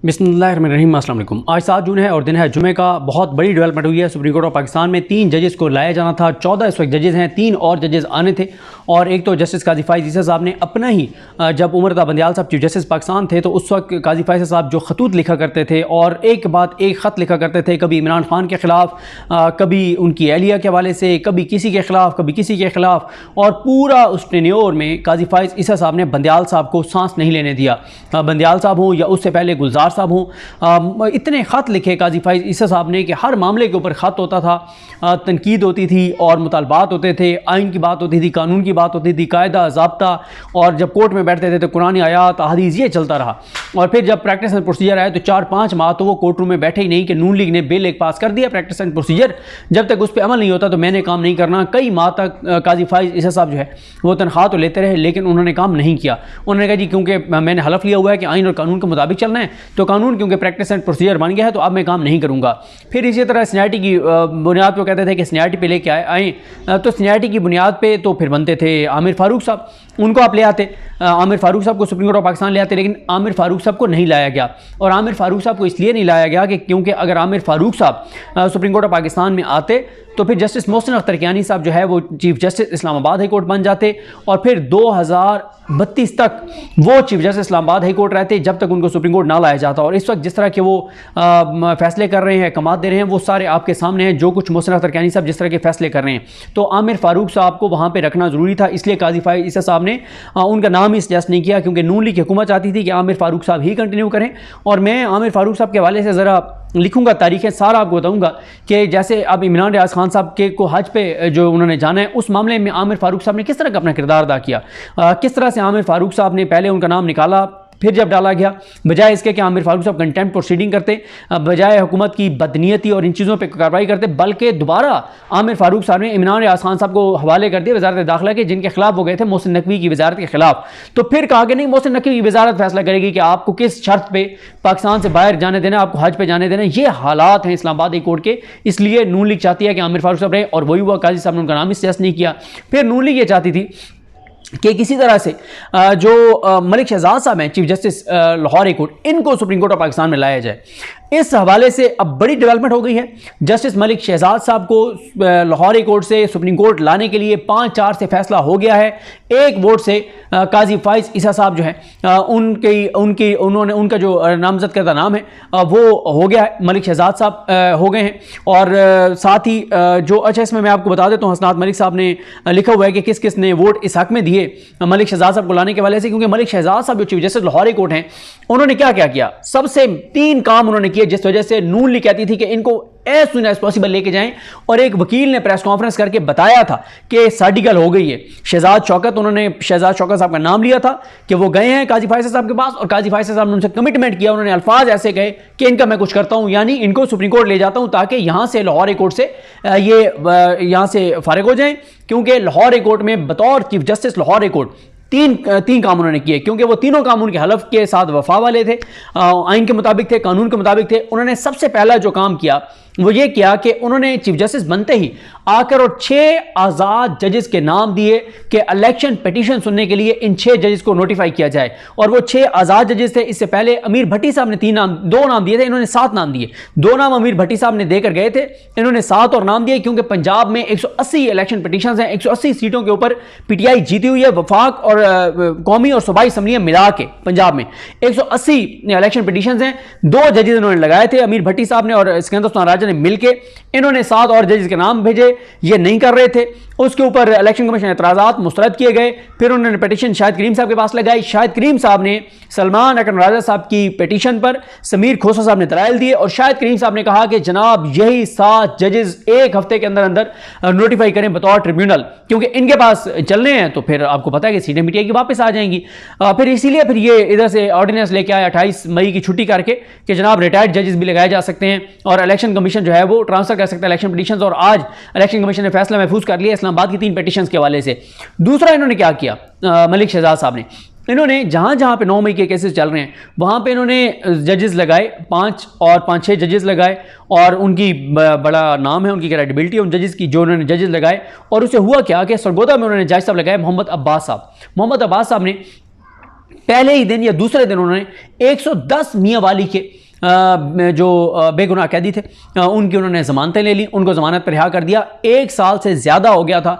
बिस्मिल्लाहिर्रहमानिर्रहीम। अस्सलाम वालेकुम। आज 7 जून है और दिन है जुमे का। बहुत बड़ी डेवलपमेंट हुई है सुप्रीम कोर्ट ऑफ पाकिस्तान में। 3 जजेस को लाया जाना था, 14 इस वक्त जजेस हैं, 3 और जजेस आने थे। और एक तो जस्टिस काजी फाइज ईसा साहब ने अपना ही, जब उमर रज़ा बंदियाल साहब चीफ जस्टिस पाकिस्तान थे तो उस वक्त काजी फाइज साहब जो खतूत लिखा करते थे और एक बाद एक ख़त लिखा करते थे, कभी इमरान खान के ख़िलाफ़, कभी उनकी एहलिया के हवाले से, कभी किसी के ख़िलाफ़, कभी किसी के ख़िलाफ़। और पूरा उस टेन्योर में काजी फाइज ईसा साहब ने बंदियाल साहब को सांस नहीं लेने दिया। बंदियाल साहब हों या उससे पहले गुलजार साहब हों, इतने ख़त लिखे काजी फाइज ईसा साहब ने कि हर मामले के ऊपर ख़त होता था, तनकीद होती थी और मुतालबात होते थे, आइन की बात होती थी, कानून की बात होती थी, कायदा ज़ाब्ता। और जब कोर्ट में बैठते थे तो कुरानी आयात हदीस ये चलता रहा। और फिर जब प्रैक्टिस एंड प्रोसीजर आया तो 4-5 माह तो वो कोर्ट रूम में बैठे ही नहीं कि नून लीग ने बिल एक पास कर दिया प्रैक्टिस एंड प्रोसीजर, जब तक उस पर अमल नहीं होता तो मैंने काम नहीं करना। कई माह तक काजी फाइज ईसा साहब जो है वो तनख्वाह तो लेते रहे लेकिन उन्होंने काम नहीं किया। उन्होंने कहा जी क्योंकि मैंने हलफ लिया हुआ है कि आइन और कानून के मुताबिक चलना है, तो कानून क्योंकि प्रैक्टिस एंड प्रोसीजर बन गया है तो अब मैं काम नहीं करूँगा। फिर इसी तरह सीनियरिटी की बुनियाद पर कहते थे कि सीनियरिटी पे लेके आए, तो सीनियरिटी की बुनियाद पे तो फिर बनते थे आमिर फारूक साहब, उनको आप ले आते, आमिर फारूक साहब को सुप्रीम कोर्ट ऑफ पाकिस्तान ले आते, लेकिन आमिर फारूक साहब को नहीं लाया गया। और आमिर फारूक साहब को इसलिए नहीं लाया गया कि क्योंकि अगर आमिर फारूक साहब सुप्रीम कोर्ट ऑफ पाकिस्तान में आते तो फिर जस्टिस मोहसिन अख्तर कियानी साहब जो है वो chief justice Islamabad high court बन जाते और फिर 2032 तक वो chief justice Islamabad high court रहते जब तक उनको सुप्रीम कोर्ट ना लाया जाता। और इस वक्त जिस तरह के वो फैसले कर रहे हैं, कमात दे रहे हैं, वो सारे आपके सामने हैं, जो कुछ मोहसिन अख्तर कियानी साहब जिस तरह के फैसले कर रहे हैं। तो आमिर फारूक साहब को वहाँ पर रखना ज़रूरी था, इसलिए काजी फाइज ईसा साहब ने उनका नाम ही सजेस्ट नहीं किया, क्योंकि नून लीग की हुकूमत चाहती थी कि आमिर फारूक साहब ही कंटिन्यू करें। और मैं आमिर फारूक साहब के हवाले से ज़रा लिखूंगा, तारीखें सारा आपको बताऊंगा कि जैसे अब इमरान रियाज खान साहब के को हज पे जो उन्होंने जाना है, उस मामले में आमिर फारूक साहब ने किस तरह का अपना किरदार अदा किया, किस तरह से आमिर फारूक साहब ने पहले उनका नाम निकाला, फिर जब डाला गया, बजाय इसके कि आमिर फारूक साहब कंटेम्प्ट प्रोसीडिंग करते, बजाय हुकूमत की बदनीयती और इन चीज़ों पे कार्रवाई करते, बल्कि दोबारा आमिर फारूक साहब ने इमरान रियाज खान साहब को हवाले कर दिया वजारत दाखिला के, जिनके खिलाफ वो गए थे मोहसिन नकवी की वजारत के खिलाफ। तो फिर कहा कि नहीं, मोहसिन नकवी की वजारत फैसला करेगी कि आपको किस शर्त पे पाकिस्तान से बाहर जाने देना, आपको हज पे जाने देना। ये हालात हैं इस्लामाबाद हाई कोर्ट के, इसलिए नून लीग चाहती है कि आमिर फारूक साहब रहे, और वही हुआ, काजी साहब ने उनका नाम ही सजेस्ट नहीं किया। फिर नून लीग ये चाहती थी कि किसी तरह से जो मलिक शहजाद साहब हैं chief justice Lahore high court, इनको सुप्रीम कोर्ट ऑफ पाकिस्तान में लाया जाए। इस हवाले से अब बड़ी डेवलपमेंट हो गई है। जस्टिस मलिक शहजाद साहब को लाहौर हाई कोर्ट से सुप्रीम कोर्ट लाने के लिए 5-4 से फैसला हो गया है। एक वोट से काजी फाइज ईसा साहब जो है उनका जो नामजद करदा नाम है वो हो गया है, मलिक शहजाद साहब हो गए हैं। और साथ ही जो अच्छा, इसमें मैं आपको बता देता हूँ, हसनात मलिक साहब ने लिखा हुआ है कि किस किस ने वोट इस हक में दिए मलिक शहजाद साहब को लाने के वाले से, क्योंकि मलिक शहजाद साहब जो chief justice Lahore high court हैं, उन्होंने क्या क्या किया, सबसे 3 काम उन्होंने किए जिस वजह से नून लीग कहती थी कि इनको एज सुन एज पॉसिबल लेके जाएं। और एक वकील ने प्रेस कॉन्फ्रेंस करके बताया था कि सार्डिकल हो गई है। शहजाद शौकत, उन्होंने शहजाद शौकत साहब का नाम लिया था कि वो गए हैं काजी फाइज साहब के पास, और काजी फाइज साहब ने उनसे कमिटमेंट किया, उन्होंने अल्फाज ऐसे कहे कि इनका मैं कुछ करता हूं, यानी इनको सुप्रीम कोर्ट ले जाता हूं ताकि यहां से लाहौर हाई कोर्ट से ये यहां से फारिग हो जाएं। क्योंकि लाहौर हाई कोर्ट में बतौर chief justice Lahore high court तीन काम उन्होंने किए, क्योंकि वो तीनों काम उनके हलफ के साथ वफा वाले थे, आइन के मुताबिक थे, कानून के मुताबिक थे। उन्होंने सबसे पहला जो काम किया वो ये किया कि उन्होंने चीफ जस्टिस बनते ही आकर और 6 आज़ाद जजेस के नाम दिए कि इलेक्शन पिटीशन सुनने के लिए इन 6 जजेस को नोटिफाई किया जाए। और वो 6 आज़ाद जजेस थे। इससे पहले अमीर भट्टी साहब ने 2 नाम दिए थे, इन्होंने 7 नाम दिए। 2 नाम अमीर भट्टी साहब ने देकर गए थे, इन्होंने 7 और नाम दिए, क्योंकि पंजाब में 180 इलेक्शन पिटीशन हैं, 180 सीटों के ऊपर पीटीआई जीती हुई है। वफाक और कौमी और सूबाई असम्बलियां मिला के पंजाब में 180 इलेक्शन पिटीशन हैं। 2 जजेस इन्होंने लगाए थे, अमीर भट्टी साहब ने और सिकंदर उस्मान राजा ने मिलके। इन्होंने 7 और जजेस के नाम भेजे, ये नहीं कर रहे थे। उसके ऊपर इलेक्शन कमीशन एतराज़ात मुस्तरद किए गए। फिर उन्होंने पिटीशन शाहिद करीम साहब के पास लगाई। शाहिद करीम साहब ने सलमान अकरम राजा साहब की पिटीशन पर समीर खोसा साहब ने दलाइल दिए, और शाहिद करीम साहब ने कहा कि जनाब यही 7 जजेस 1 हफ्ते के अंदर अंदर नोटिफाई करें बतौर ट्रिब्यूनल, क्योंकि इनके पास चलने हैं तो फिर आपको पता है कि सीटें पीटीआई की वापस आ जाएंगी। फिर इसीलिए फिर ये इधर से ऑर्डिनेंस लेके आए 28 मई की छुट्टी करके कि जनाब रिटायर्ड जजेस भी लगाए जा सकते हैं और इलेक्शन कमीशन जो है वो ट्रांसफर कर सकता है इलेक्शन पिटीशन। और आज इलेक्शन कमीशन ने फैसला महफूज कर लिया इस्लामाबाद की 3 पिटीशन के हवाले से। दूसरा इन्होंने क्या किया, मलिक शहजाद साहब ने, इन्होंने जहां पे 9 मई के केसेस चल रहे हैं वहां पे इन्होंने जजेस लगाए, 5-6 जजेस लगाए, और उनकी बड़ा नाम है, उनकी क्रेडिबिलिटी उन जजेस की जो उन्होंने जजेस लगाए। और उससे हुआ क्या कि सरगोदा में उन्होंने जज साहब लगाए मोहम्मद अब्बास साहब। मोहम्मद अब्बास साहब ने पहले ही दिन या दूसरे दिन उन्होंने 110 मियाँ वाली के जो बेगुनाह कैदी थे उनकी उन्होंने ज़मानतें ले ली, उनको ज़मानत पर रिहा कर दिया। 1 साल से ज़्यादा हो गया था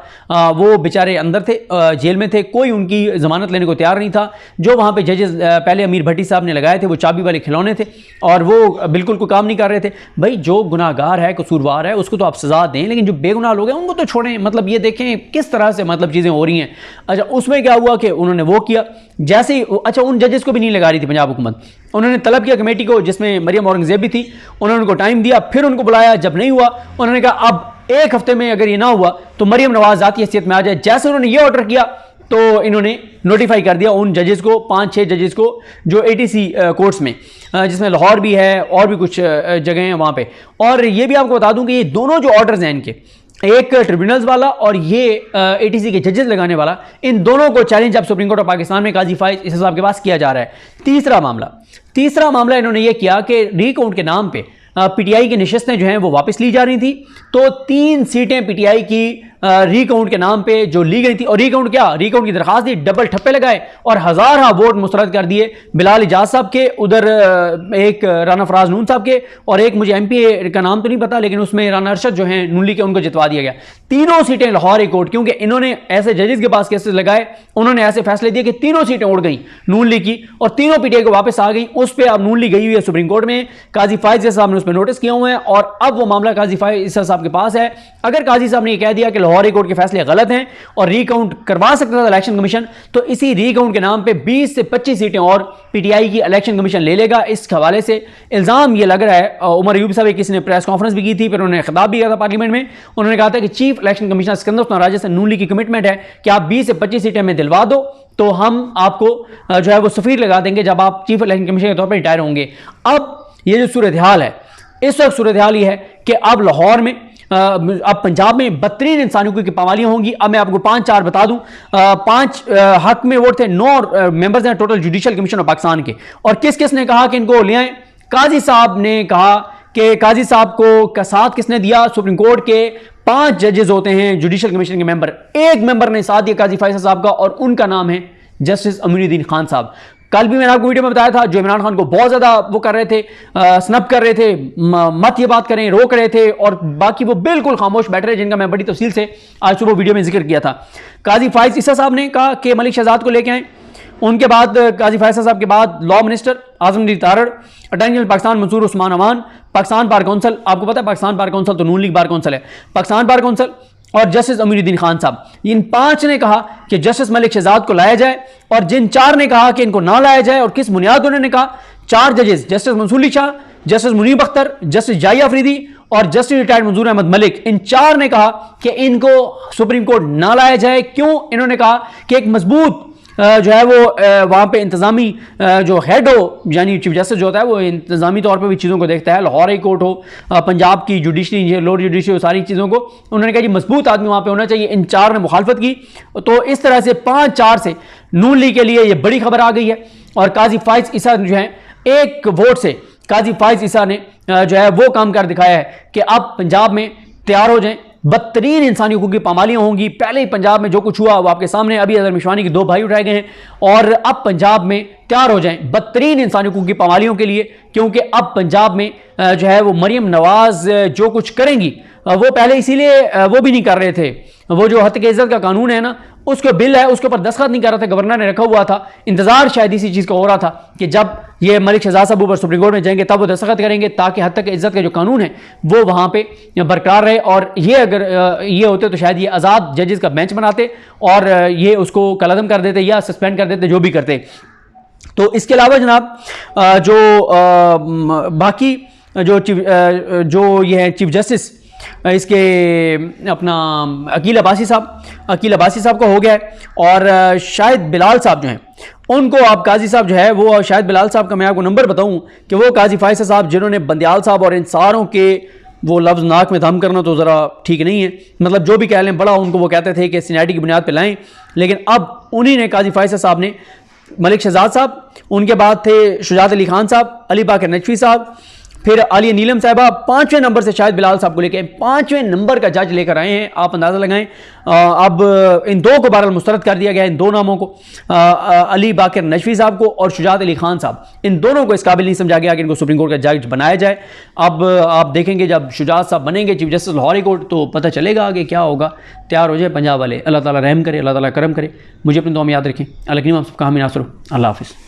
वो बेचारे अंदर थे, जेल में थे, कोई उनकी ज़मानत लेने को तैयार नहीं था। जो वहाँ पे जजेस पहले अमीर भट्टी साहब ने लगाए थे वो चाबी वाले खिलौने थे और वो बिल्कुल कोई काम नहीं कर रहे थे। भाई जो गुनाहगार है, कसूरवार है, उसको तो आप सज़ा दें, लेकिन जो बेगुनाह लोग हैं उनको तो छोड़ें। मतलब ये देखें किस तरह से मतलब चीज़ें हो रही हैं। अच्छा, उसमें क्या हुआ कि उन्होंने वो किया जैसे ही, अच्छा उन जजेस को भी नहीं लगा रही थी पंजाब हुकूमत, उन्होंने तलब किया कमेटी को जिसमें मरियम औरंगजेब भी थी, उन्होंने उनको टाइम दिया, फिर उनको बुलाया, जब नहीं हुआ उन्होंने कहा अब 1 हफ्ते में अगर ये ना हुआ तो मरियम नवाज ज़ाती हैसियत में आ जाए। जैसे उन्होंने ये ऑर्डर किया तो इन्होंने नोटिफाई कर दिया उन जजेस को, 5-6 जजेस को जो ATC कोर्ट्स में, जिसमें लाहौर भी है और भी कुछ जगह हैं वहाँ पे। और ये भी आपको बता दूं कि ये दोनों जो ऑर्डर्स हैं इनके, एक ट्रिब्यूनल्स वाला और ये ATC के जजेस लगाने वाला, इन दोनों को चैलेंज अब सुप्रीम कोर्ट ऑफ पाकिस्तान में काजी फाइज इसा साहब के पास किया जा रहा है। तीसरा मामला इन्होंने ये किया कि रीकाउंट के नाम पे PTI की नशिस्तें जो हैं वो वापस ली जा रही थी, तो 3 सीटें PTI की रीकाउंट के नाम पे जो ली गई थी, और रीकाउंट की दरखास्त दी, डबल ठप्पे लगाए और हज़ार वोट मुस्तरद कर दिए बिलाल इजाज साहब के, उधर एक राना फराज नून साहब के, और एक मुझे MP का नाम तो नहीं पता, लेकिन उसमें राना अरशद जो हैं नून लीग के, उनको जितवा दिया गया। तीनों सीटें लाहौर हाई कोर्ट, क्योंकि इन्होंने ऐसे जजेस के पास केसेस लगाए, उन्होंने ऐसे फैसले दिए कि तीनों सीटें उड़ गई नून लीग की और तीनों PTI को वापस आ गई। उस पर अब नून लीग गई हुई है सुप्रीम कोर्ट में, काजी फाइज साहब ने उस पर नोटिस किया हुआ है और अब वो मामला काजी फाइज साहब के पास है। अगर काजी साहब ने यह कह दिया कि लाहौर हाई कोर्ट के फैसले गलत हैं और रीकाउंट करवा सकता था इलेक्शन कमीशन, तो इसी रीकाउंट के नाम पे 20 से 25 सीटें और PTI की इलेक्शन कमीशन ले लेगा। इस हवाले से इल्जाम ये लग रहा है, उमर अयूब साहब किसी ने प्रेस कॉन्फ्रेंस भी की थी, फिर उन्होंने खिताब भी किया था पार्लियामेंट में, उन्होंने कहा था कि chief election commissioner Sikandar Usman Raja से नून लीग की कमिटमेंट है कि आप 20 से 25 सीटें में दिलवा दो तो हम आपको जो है वो सफीर लगा देंगे जब आप चीफ इलेक्शन कमिश्नर के तौर पर रिटायर होंगे। अब ये जो सूरत हाल है, इस वक्त सूरत हाल ये है कि अब लाहौर में, अब पंजाब में बदतरीन इंसानियों की पामालियां होंगी। अब मैं आपको 5-4 बता दूं। 5 हक में वोट थे, 9 मेंबर्स हैं total judicial commission of Pakistan के, और किस किस ने कहा कि इनको ले आए? काजी साहब ने कहा कि काजी साहब को साथ किसने दिया? सुप्रीम कोर्ट के 5 जजेस होते हैं जुडिशल कमीशन के मेंबर, एक मेंबर ने साथ दिया काजी फाइज साहब का, और उनका नाम है जस्टिस अमीनुद्दीन खान साहब। कल भी मैंने आपको वीडियो में बताया था, जो इमरान खान को बहुत ज्यादा वो कर रहे थे, स्नब कर रहे थे, मत ये बात करें, रोक रहे थे, और बाकी वो बिल्कुल खामोश बैठ रहे, जिनका मैं बड़ी तफसील से आज सुबह वीडियो में जिक्र किया था। काजी फाइज ईसा साहब ने कहा कि मलिक शहजाद को लेके आए। उनके बाद काजी फाइज साहब के बाद law minister Azamgir Tarar, attorney general Pakistan Mansoor Usman Aman, Pakistan bar council, आपको पता है पाकिस्तान बार काउंसिल तो नून लीग बार काउंसिल है, पाकिस्तान बार काउंसिल, और जस्टिस अमीनुद्दीन खान साहब। इन 5 ने कहा कि जस्टिस मलिक शहजाद को लाया जाए, और जिन 4 ने कहा कि इनको ना लाया जाए, और किस बुनियाद उन्होंने कहा, 4 जजेस justice Mansoor Ali Shah, justice Munib Akhtar, justice Yahya Afridi और जस्टिस रिटायर्ड मंजूर अहमद मलिक, इन 4 ने कहा कि इनको सुप्रीम कोर्ट ना लाया जाए। क्यों? इन्होंने कहा कि एक मजबूत जो है वो वहाँ पे इंतज़ामी जो हेड हो, यानी चीफ जस्टिस जो होता है वो इंतज़ामी तौर पे भी चीज़ों को देखता है, लाहौर हाई कोर्ट हो, पंजाब की जुडिशरी, लोअर जुडिशरी हो, सारी चीज़ों को उन्होंने कहा जी मजबूत आदमी वहाँ पे होना चाहिए। इन 4 ने मुखालफत की, तो इस तरह से 5-4 से नून लीग के लिए ये बड़ी खबर आ गई है। और काजी फाइज ईसा जो है, एक वोट से काजी फाइज ईसा ने जो है वो काम कर दिखाया है कि अब पंजाब में तैयार हो जाएं, बदतरीन इंसानी हुकूक की पामालियां होंगी। पहले ही पंजाब में जो कुछ हुआ वो आपके सामने, अभी अजहर मिशवानी के 2 भाई उठाए गए हैं, और अब पंजाब में तैयार हो जाएं बदतरीन इंसानी हुकूक की पामालियों के लिए, क्योंकि अब पंजाब में जो है वो मरियम नवाज जो कुछ करेंगी, वो पहले इसीलिए वो भी नहीं कर रहे थे, वो जो हत्या इज्जत का कानून है ना, उसका बिल है, उसके ऊपर दस्तखत नहीं कर रहा था, गवर्नर ने रखा हुआ था। इंतजार शायद इसी चीज़ का हो रहा था कि जब ये मलिक शहजाद साहब ऊपर सुप्रीम कोर्ट में जाएंगे तब वो दस्तखत करेंगे, ताकि हत्या की इज्जत का जो कानून है वो वहाँ पे बरकरार रहे। और ये अगर ये होते तो शायद ये आज़ाद जजेस का बेंच बनाते और ये उसको कलअदम कर देते या सस्पेंड कर देते, जो भी करते। तो इसके अलावा जनाब जो बाकी जो ये है चीफ जस्टिस इसके अपना अकील अब्बासी साहब का हो गया है, और शायद बिलाल साहब जो हैं उनको आप काजी साहब जो है वो, शायद बिलाल साहब का मैं आपको नंबर बताऊं कि वो काजी फाइज साहब जिन्होंने बंदियाल साहब और इन सारों के वो लफ्ज़ नाक में दम करना तो ज़रा ठीक नहीं है, मतलब जो भी कह लें बड़ा उनको वो कहते थे कि सीनियरिटी की बुनियाद पर लाएँ, लेकिन अब उन्हीं ने काजी फाइज साहब ने मलिक शहजाद साहब, उनके बाद थे शुजात अली खान साहब, अली बाकर नकवी साहब, फिर आलिया नीलम साहिबा 5वें नंबर से शायद बिलाल साहब को लेके 5वें नंबर का जज लेकर आए हैं, आप अंदाज़ा लगाएं। अब इन दो को बहरहाल मुस्तरद कर दिया गया है, इन दो नामों को, अली बाकर नशवी साहब को और शुजात अली खान साहब, इन दोनों को इस काबिल नहीं समझा गया कि इनको सुप्रीम कोर्ट का जज बनाया जाए। अब आप देखेंगे जब शुजात साहब बनेंगे chief justice Lahore high court तो पता चलेगा आगे क्या होगा। तैयार हो जाए पंजाब वाले। अल्लाह ताला रहम करे, अल्लाह ताला करम करे। मुझे अपनी दुआ में याद रखें। अल्लाह करीम आप सबका हामी नासर हो। अल्लाह हाफिज़।